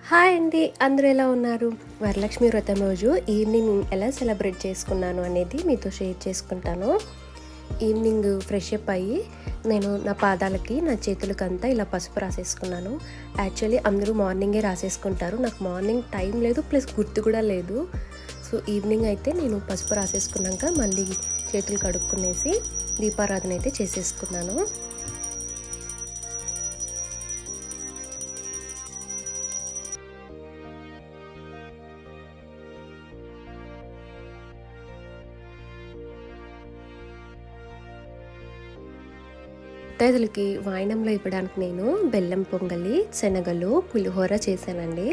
Hi అండి, అందరూ ఎలా ఉన్నారు? వరలక్ష్మి వ్రతం రోజు ఈవినింగ్ ఎలా సెలబ్రేట్ చేసుకున్నాను అనేది మీతో షేర్ చేసుకుంటాను. ఈవినింగ్ ఫ్రెష్ అప్ అయ్యి నేను నా పాదాలకి నా చేతులకంతా ఇలా పసుపు రాసేసుకున్నాను. యాక్చువల్లీ అందరూ మార్నింగే రాసేసుకుంటారు. నాకు మార్నింగ్ టైం లేదు, ప్లస్ గుర్తు కూడా లేదు. సో ఈవినింగ్ అయితే నేను పసుపు రాసేసుకున్నాక మళ్ళీ చేతులు కడుక్కునేసి దీపారాధన అయితే చేసేసుకున్నాను. ముత్తైదులకి వాయినంలో ఇవ్వడానికి నేను బెల్లం పొంగలి, శనగలు, పులిహోర చేశానండి.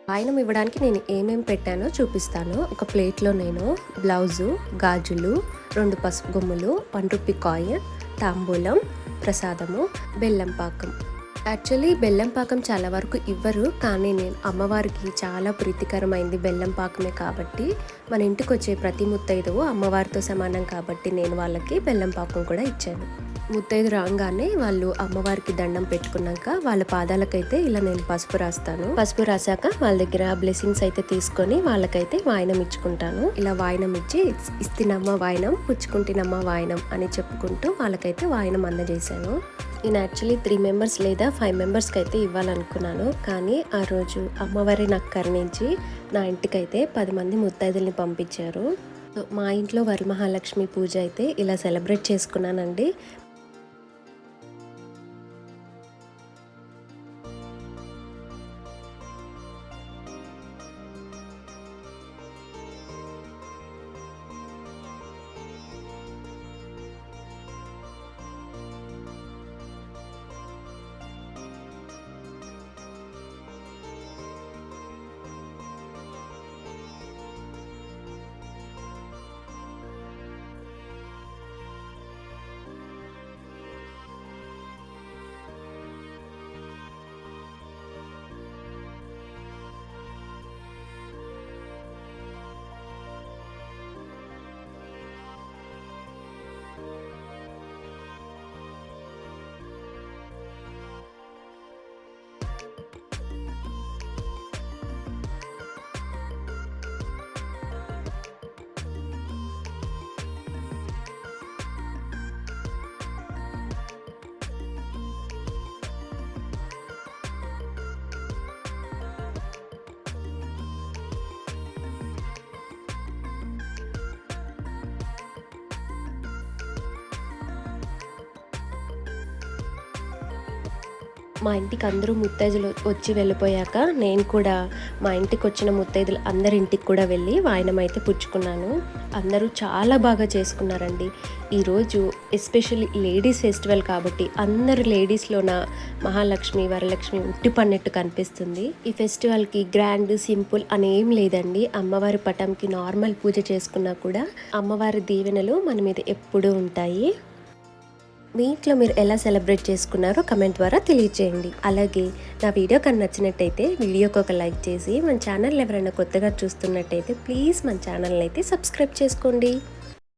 వాయినం ఇవ్వడానికి నేను ఏమేమి పెట్టానో చూపిస్తాను. ఒక ప్లేట్లో నేను బ్లౌజు, గాజులు, 2 పసుపు గుమ్ములు, 1 రూపీ కాయిన్, తాంబూలం, ప్రసాదము, బెల్లం పాకం. యాక్చువల్లీ బెల్లం పాకం చాలా వరకు ఇవ్వరు, కానీ నేను అమ్మవారికి చాలా ప్రీతికరమైంది బెల్లం పాకమే కాబట్టి మన ఇంటికి వచ్చే ప్రతి ముత్తైదువు అమ్మవారితో సమానం కాబట్టి నేను వాళ్ళకి బెల్లం పాకం కూడా ఇచ్చాను. ముత్తైదు రాగానే వాళ్ళు అమ్మవారికి దండం పెట్టుకున్నాక వాళ్ళ పాదాలకైతే ఇలా నేను పసుపు రాస్తాను. పసుపు రాసాక వాళ్ళ దగ్గర బ్లెస్సింగ్స్ అయితే తీసుకొని వాళ్ళకైతే వాయనం ఇచ్చుకుంటాను. ఇలా వాయనం ఇచ్చి ఇస్తినమ్మ వాయనం, పుచ్చుకుంటినమ్మ వాయనం అని చెప్పుకుంటూ వాళ్ళకైతే వాయనం అందజేశాను. నేను యాక్చువల్లీ 3 మెంబర్స్ లేదా 5 మెంబర్స్కి అయితే ఇవ్వాలనుకున్నాను, కానీ ఆ రోజు అమ్మవారి నాకు కరుణించి నా ఇంటికైతే 10 మంది ముత్తైదుల్ని పంపించారు. మా ఇంట్లో వరమహాలక్ష్మి పూజ అయితే ఇలా సెలబ్రేట్ చేసుకున్నానండి. మా ఇంటికి అందరూ ముత్తైదులు వచ్చి వెళ్ళిపోయాక నేను కూడా మా ఇంటికి వచ్చిన ముత్తైదులు అందరి ఇంటికి కూడా వెళ్ళి వాయనం అయితే పుచ్చుకున్నాను. అందరూ చాలా బాగా చేసుకున్నారండి. ఈరోజు ఎస్పెషల్లీ లేడీస్ ఫెస్టివల్ కాబట్టి అందరు లేడీస్లోన మహాలక్ష్మి, వరలక్ష్మి ఉట్టిపడినట్టు కనిపిస్తుంది. ఈ ఫెస్టివల్కి గ్రాండ్, సింపుల్ అనేం లేదండి. అమ్మవారి పటంకి నార్మల్ పూజ చేసుకున్నా కూడా అమ్మవారి దీవెనలు మన మీద ఎప్పుడూ ఉంటాయి. మీ ఇంట్లో మీరు ఎలా సెలబ్రేట్ చేసుకున్నారో కమెంట్ ద్వారా తెలియజేయండి. అలాగే నా వీడియో కన్నా నచ్చినట్టయితే వీడియోకి ఒక లైక్ చేసి మన ఛానల్ ఎవరైనా కొత్తగా చూస్తున్నట్టయితే ప్లీజ్ మన ఛానల్ని అయితే సబ్స్క్రైబ్ చేసుకోండి.